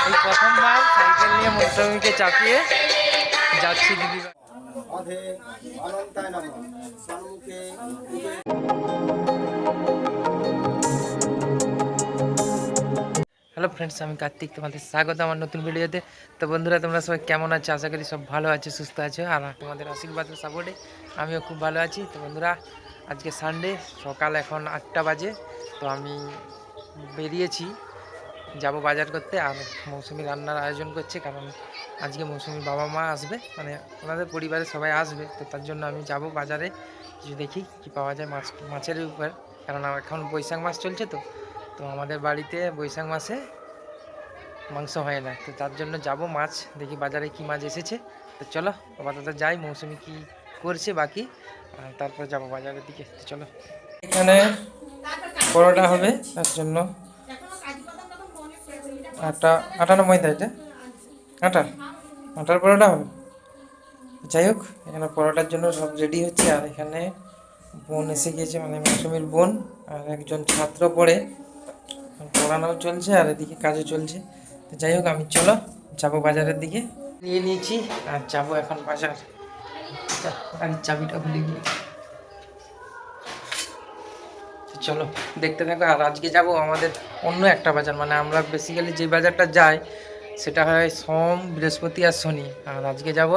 এই প্রথমবার সাইকেল নিয়ে মৌসুমীকে চাপিয়ে যাচ্ছি দিদি। হ্যালো ফ্রেন্ডস, আমি কার্তিক, তোমাদের স্বাগত আমার নতুন ভিডিওতে। তো বন্ধুরা, তোমরা সবাই কেমন আছো? আশা করি সব ভালো আছো, সুস্থ আছো, আর তোমাদের আশীর্বাদ ও সাপোর্টে আমিও খুব ভালো আছি। তো বন্ধুরা, আজকে সানডে, সকাল এখন 8টা বাজে। তো আমি বেরিয়েছি, যাব বাজার করতে। আর মৌসুমি রান্নার আয়োজন করছে, কারণ আজকে মৌসুমির বাবা মা আসবে, মানে ওনাদের পরিবারের সবাই আসবে। তো তার জন্য আমি যাব বাজারে, কিছু দেখি কি পাওয়া যায় মাছের উপর, কারণ এখন বৈশাখ মাস চলছে। তো তো আমাদের বাড়িতে বৈশাখ মাসে মাংস হয় না, তো তার জন্য যাব মাছ দেখি বাজারে কি মাছ এসেছে। তো চলো আপাতত যাই, মৌসুমি কি করছে বাকি, তারপর যাব বাজারের দিকে। তো চলো, এখানে পরোটা হবে, তার জন্য আটা না ময়দা, এটা আটার পরোটা হবে। যাই হোক, এখানে পরোটার জন্য সব রেডি হচ্ছে। আর এখানে বোন এসে গিয়েছে, মানে মৌসুমির বোন, আর একজন ছাত্র পড়ে, পড়ানোও চলছে আর এদিকে কাজও চলছে। তো যাই হোক, আমি চলো যাবো বাজারের দিকে, নিয়ে নিয়েছি আর যাবো এখন বাজার। গাড়ির চাবিটা ভুলে গিয়ে, চলো দেখতে থাকো। আর আজকে যাব আমাদের অন্য একটা বাজার, মানে আমরা বেসিক্যালি যে বাজারটা যাই সেটা হয় সোম, বৃহস্পতি আর শনি। আর আজকে যাব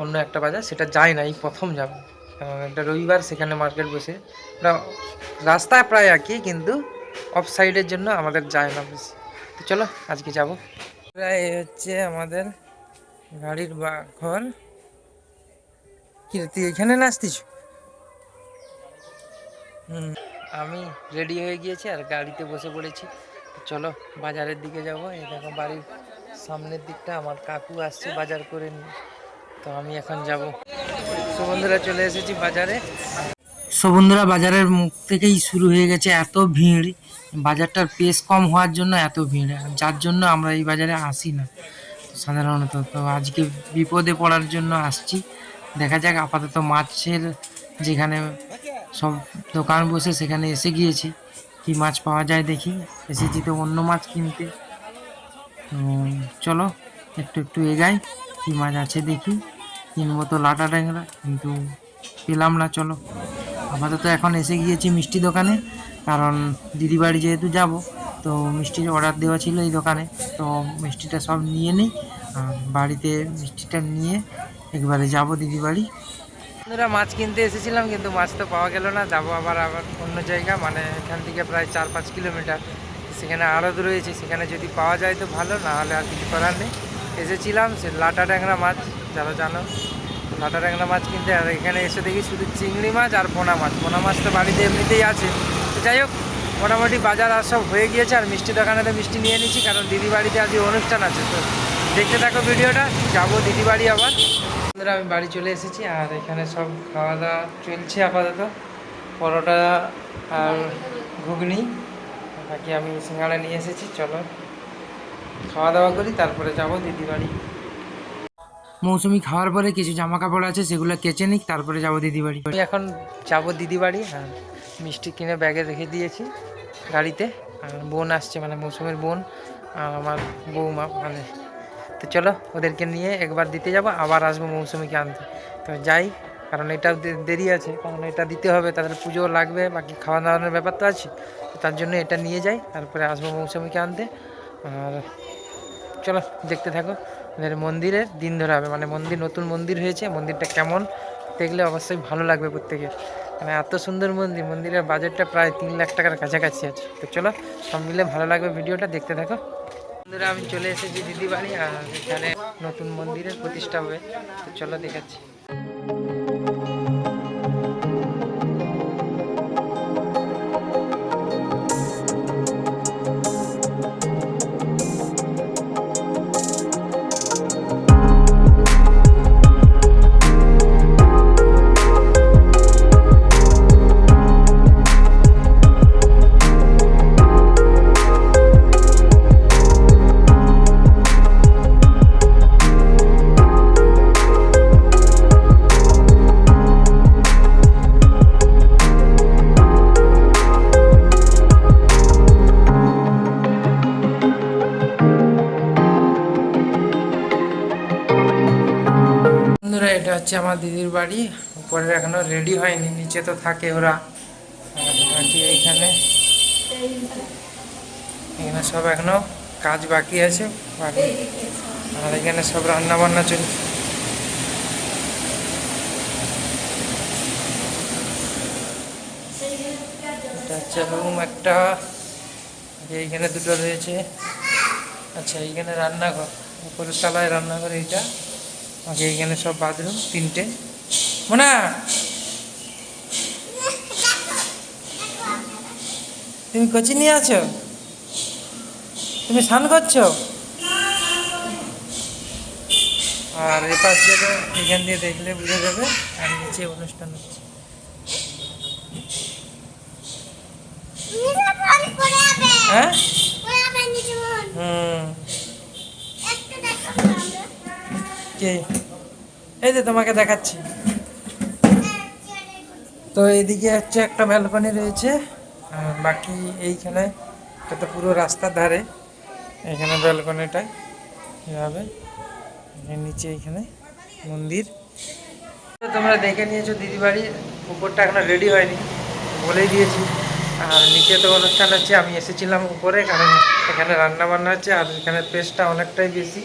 অন্য একটা বাজার, সেটা যাই না, এই প্রথম যাব। কারণ একটা রবিবার, সেখানে মার্কেট বসে, ওটা রাস্তা প্রায় একই, কিন্তু অফ সাইডের জন্য আমাদের যায় না বেশি। তো চলো আজকে যাব। এই হচ্ছে আমাদের গাড়ির ঘর। কি তুই এখানে নাচতিস? আমি রেডি হয়ে গিয়েছি আর গাড়িতে বসে পড়েছি। চলো বাজারের দিকে যাব। এই দেখো বাড়ির সামনের দিকটা আমার কাকু আসছে বাজার করে নিয়ে, তো আমি এখন যাব। তো বন্ধুরা, চলে এসেছি বাজারে। সো বন্ধুরা, বাজারের মুখ থেকেই শুরু হয়ে গেছে এত ভিড়। বাজারটার পেস কম হওয়ার জন্য এত ভিড়, যার জন্য আমরা এই বাজারে আসি না সাধারণত। তো আজকে বিপদে পড়ার জন্য আসছি। দেখা যাক, আপাতত মাছের যেখানে সব দোকান বসে সেখানে এসে গিয়েছি, কি মাছ পাওয়া যায় দেখি। এসেছি তো অন্য মাছ কিনতে, তো চলো একটু একটু এগাই, কি মাছ আছে দেখি। কিনবো তো লাটা ট্যাংরা, কিন্তু পেলাম না। চলো আপাতত এখন এসে গিয়েছি মিষ্টি দোকানে, কারণ দিদি বাড়ি যেহেতু যাব, তো মিষ্টির অর্ডার দেওয়া ছিল এই দোকানে। তো মিষ্টিটা সব নিয়ে নিই, আর বাড়িতে মিষ্টিটা নিয়ে একবারে যাব দিদি বাড়ি। বন্ধুরা, মাছ কিনতে এসেছিলাম, কিন্তু মাছ তো পাওয়া গেল না। যাবো আবার অন্য জায়গা, মানে এখান থেকে প্রায় 4-5 কিলোমিটার, সেখানে আড়ত রয়েছে, সেখানে যদি পাওয়া যায় তো ভালো, না হলে আর কিছু করার নেই। এসেছিলাম সে লাটা ট্যাংরা মাছ, যারা জানো, লাটা ট্যাংরা মাছ কিনতে। আর এখানে এসে দেখি শুধু চিংড়ি মাছ আর পোনা মাছ। পোনা মাছ তো বাড়িতে এমনিতেই আছে। তো যাই হোক, মোটামুটি বাজার আর সব হয়ে গিয়েছে। আর মিষ্টি দোকানেতে মিষ্টি নিয়ে নিচ্ছি, কারণ দিদি বাড়িতে আজকে অনুষ্ঠান আছে। তো দেখতে থাকো ভিডিওটা, যাবো দিদি বাড়ি আবার। আমি বাড়ি চলে এসেছি, আর এখানে সব খাওয়া দাওয়া চলছে আপাতত। পরোটা আর ঘুগনি, বাকি আমি সিঙ্গাড়া নিয়ে এসেছি। চলো খাওয়া দাওয়া করি, তারপরে যাব দিদি বাড়ি। মৌসুমি খাওয়ার পরে কিছু জামা কাপড় আছে, সেগুলো কেচে নিক, তারপরে যাব দিদি বাড়ি। আমি এখন যাব দিদি বাড়ি। হ্যাঁ, মিষ্টি কিনে ব্যাগে রেখে দিয়েছি গাড়িতে। আর বোন আসছে, মানে মৌসুমির বোন আর আমার বৌমা, মানে। তো চলো ওদেরকে নিয়ে একবার দিতে যাব, আবার আসবো মৌসুমিকে আনতে। তো যাই, কারণ এটাও দেরি আছে, কারণ এটা দিতে হবে, তাদের পুজো লাগবে, বাকি খাওয়া দাওয়ানোর ব্যাপার তো আছে। তো তার জন্য এটা নিয়ে যাই, তারপরে আসবো মৌসুমিকে আনতে। আর চলো দেখতে থাকো। মন্দিরের দিন ধরে হবে, মানে মন্দির, নতুন মন্দির হয়েছে, মন্দিরটা কেমন দেখলে অবশ্যই ভালো লাগবে প্রত্যেকের। মানে এত সুন্দর মন্দির, মন্দিরের বাজেটটা প্রায় 3 লাখ টাকার কাছাকাছি আছে। তো চলো সব মিলে ভালো লাগবে, ভিডিওটা দেখতে থাকো। বন্ধুরা, আমি চলে এসেছি দিদি বাড়ি, আর এখানে নতুন মন্দিরের প্রতিষ্ঠা হবে। তো চলো দেখাচ্ছি। হচ্ছে আমার দিদির বাড়ি, উপরে এখনো রেডি হয়নি, নিচে তো থাকে ওরা। আর বাকি এইখানে এখানে সব এখনো কাজ বাকি আছে বাকি। আর এখানে সব রান্না বান্না চলছে। এটা হচ্ছে রুম একটা, এইখানে দুটো রয়েছে। আচ্ছা এইখানে রান্নাঘর, উপরের তলায় রান্নাঘর এইটা। আগে এইখানে সব বাথরুম তিনটে। মোনা তুমি কোচি নিয়ে আছো? তুমি স্নান করছো? আর এ পাশ দিয়ে এখান দিয়ে দেখলে বুঝে যাবে। আর নিচে অনুষ্ঠান হচ্ছে। হ্যাঁ কে? এই যে তোমাকে দেখাচ্ছি। তো এইদিকে হচ্ছে একটা ব্যালকনি রয়েছে, আর বাকি এইখানে এটা তো পুরো রাস্তার ধারে। এখানে ব্যালকনিটায় এভাবে, নিচে এইখানে মন্দির। তোমরা দেখে নিয়েছো দিদি বাড়ির উপরটা এখনো রেডি হয়নি, বলেই দিয়েছি। আর নিচে তো অনুষ্ঠান হচ্ছে, আমি এসেছিলাম উপরে কারণ এখানে রান্না বান্না হচ্ছে। আর এখানে পেস্টটা অনেকটাই বেশি,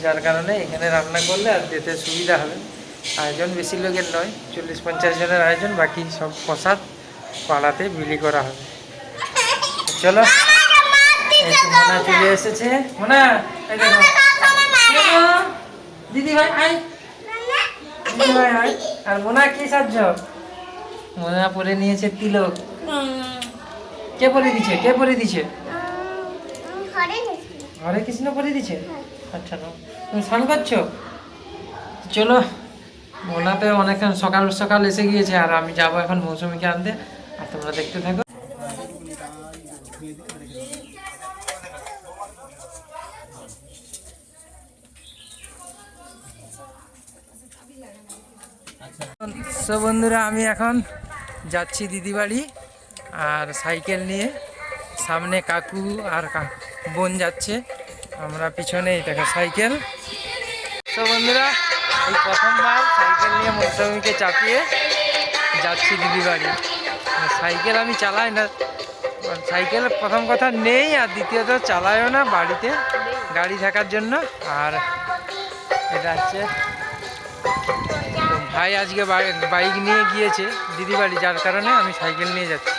যার কারণে এখানে রান্না করলে আর যেতে সুবিধা হবে। আয়োজন বেশি লোকের নয়, 40-50 জনের আয়োজন। বাকি সব প্রসাদ পাড়াতে বিলি করা হবে। চলো, এই তো মোনা চলে এসেছে। মোনা এই দেখো, দিদি ভাই আই, দিদি ভাই আই। আর মোনা কি সাজ? মোনা পরে নিয়েছে তিলক। কে পরে দিছে? কে পরে দিছে? হরে কৃষ্ণ পরে দিছে। আচ্ছা না, তুমি স্নান করছো? চলো, মোনাতে অনেকক্ষণ সকাল সকাল এসে গিয়েছে। আর আমি যাবো এখন মৌসুমীকে আনতে। আর তোমরা দেখতে থাকো। সো বন্ধুরা, আমি এখন যাচ্ছি দিদি বাড়ি, আর সাইকেল নিয়ে। সামনে কাকু আর বোন যাচ্ছে, আমরা পিছনে দেখো সাইকেল। সো বন্ধুরা, এই প্রথমবার সাইকেল নিয়ে মৌসুমীকে চাপিয়ে যাচ্ছি দিদি বাড়ি। সাইকেল আমি চালাই না, সাইকেল প্রথম কথা নেই, আর দ্বিতীয়ত চালাইও না, বাড়িতে গাড়ি থাকার জন্য। আর এটা হচ্ছে ভাই আজকে বাইক নিয়ে গিয়েছে দিদি বাড়ি, যার কারণে আমি সাইকেল নিয়ে যাচ্ছি।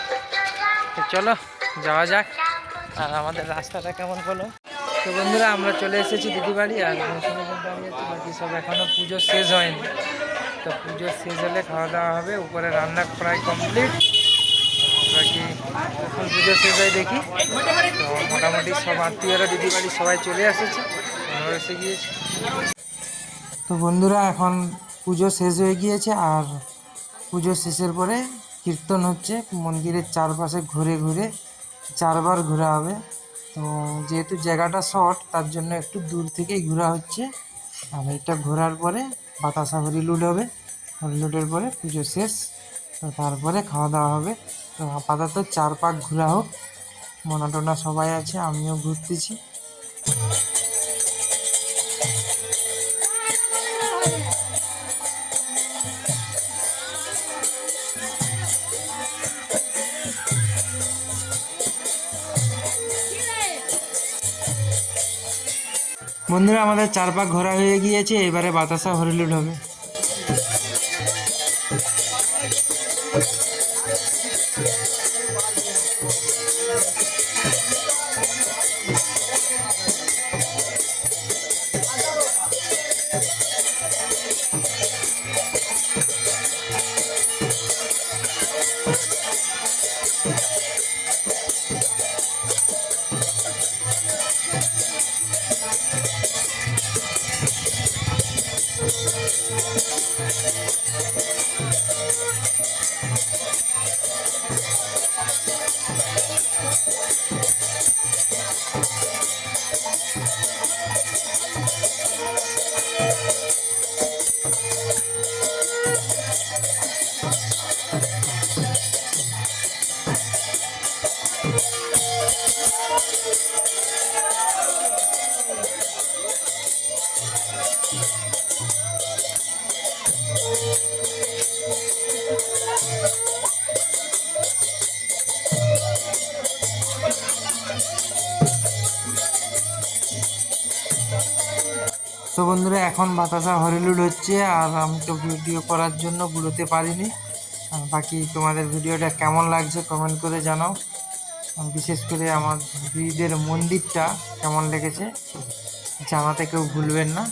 তো চলো যাওয়া যাক। আর আমাদের রাস্তাটা কেমন হলো। তো বন্ধুরা, আমরা চলে এসেছি দিদি বাড়ি, আর মৌসুমী দাঁড়িয়ে আছি। বাকি সব এখনও পুজো শেষ হয়নি। তো পুজো শেষ হলে খাওয়া দাওয়া হবে। উপরে রান্না প্রায় কমপ্লিট। বাকি এখন পুজো শেষ হয় দেখি। তো মোটামুটি সব আত্মীয়রা দিদি বাড়ি সবাই চলে এসেছে, আমরা এসে গিয়েছি। তো বন্ধুরা, এখন পুজো শেষ হয়ে গিয়েছে। আর পুজো শেষের পরে কীর্তন হচ্ছে। মন্দিরের চারপাশে ঘুরে ঘুরে 4 বার ঘোরা হবে। তো যেহেতু জায়গাটা শর্ট, তার জন্য একটু দূর থেকেই ঘোরা হচ্ছে। আর এটা ঘোরার পরে বাতাসা হরিলুড হবে। হরিলুডের পরে পুজো শেষ। তো তারপরে খাওয়া দাওয়া হবে। তো আপাতত 4 পাক ঘোরা হোক। মোনা টোনা সবাই আছে, আমিও ঘুরতেছি। বন্ধুরা, আমাদের 4 পাক ঘোরা হয়ে গিয়েছে, এবারে বাতাসা হরিলুড হবে। তো বন্ধুরা এখন বাতাসা হরিলুড হচ্ছে, আর আমি তো ভিডিও করার জন্য ঘুরোতে পারিনি। আর বাকি তোমাদের ভিডিওটা কেমন লাগছে কমেন্ট করে জানাও। বিশেষ করে আমার দিদিদের মন্দিরটা কেমন লেগেছে জানাতে কেউ ভুলবেন না।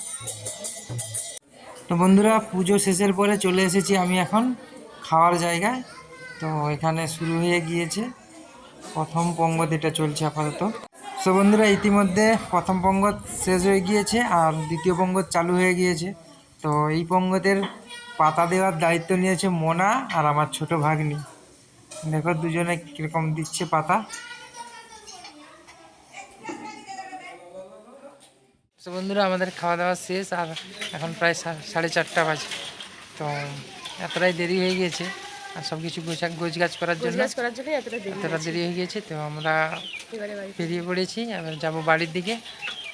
তো বন্ধুরা পুজো শেষের পরে চলে এসেছি আমি এখন খাওয়ার জায়গায়। তো এখানে শুরু হয়ে গিয়েছে প্রথম পঙ্গত, এটা চলছে আপাতত। তো বন্ধুরা ইতিমধ্যে প্রথম পঙ্গত শেষ হয়ে গিয়েছে আর দ্বিতীয় পঙ্গত চালু হয়ে গিয়েছে। তো এই পঙ্গতের পাতা দেওয়ার দায়িত্ব নিয়েছে মোনা আর আমার ছোট ভাগ্নি। দেখো দুজনে কীরকম দিচ্ছে পাতা। তো বন্ধুরা আমাদের খাওয়া দাওয়া শেষ, আর এখন প্রায় 4:30 বাজে। তো এতটাই দেরি হয়ে গিয়েছে আর সব কিছু গোছগাছ করার জন্য এতটা দেরি হয়ে গিয়েছে। তো আমরা বেরিয়ে পড়েছি, এবার যাব বাড়ির দিকে,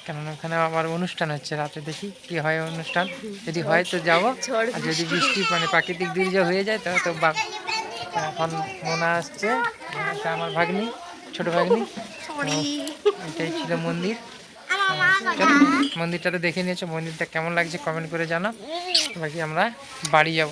কেননা ওখানে আমার অনুষ্ঠান হচ্ছে রাতে। দেখি কি হয় অনুষ্ঠান, যদি হয় তো যাব, আর যদি বৃষ্টি মানে প্রাকৃতিক দুর্যোগ হয়ে যায় তাহলে তো এখন মোনা আসছে, এটা আমার ভাগ্নি, ছোট ভাগ্নি। এটাই ছিল মন্দির। মন্দিরটা তো দেখে নিয়েছো, মন্দিরটা কেমন লাগছে কমেন্ট করে জানাও। বাকি আমরা বাড়ি যাব।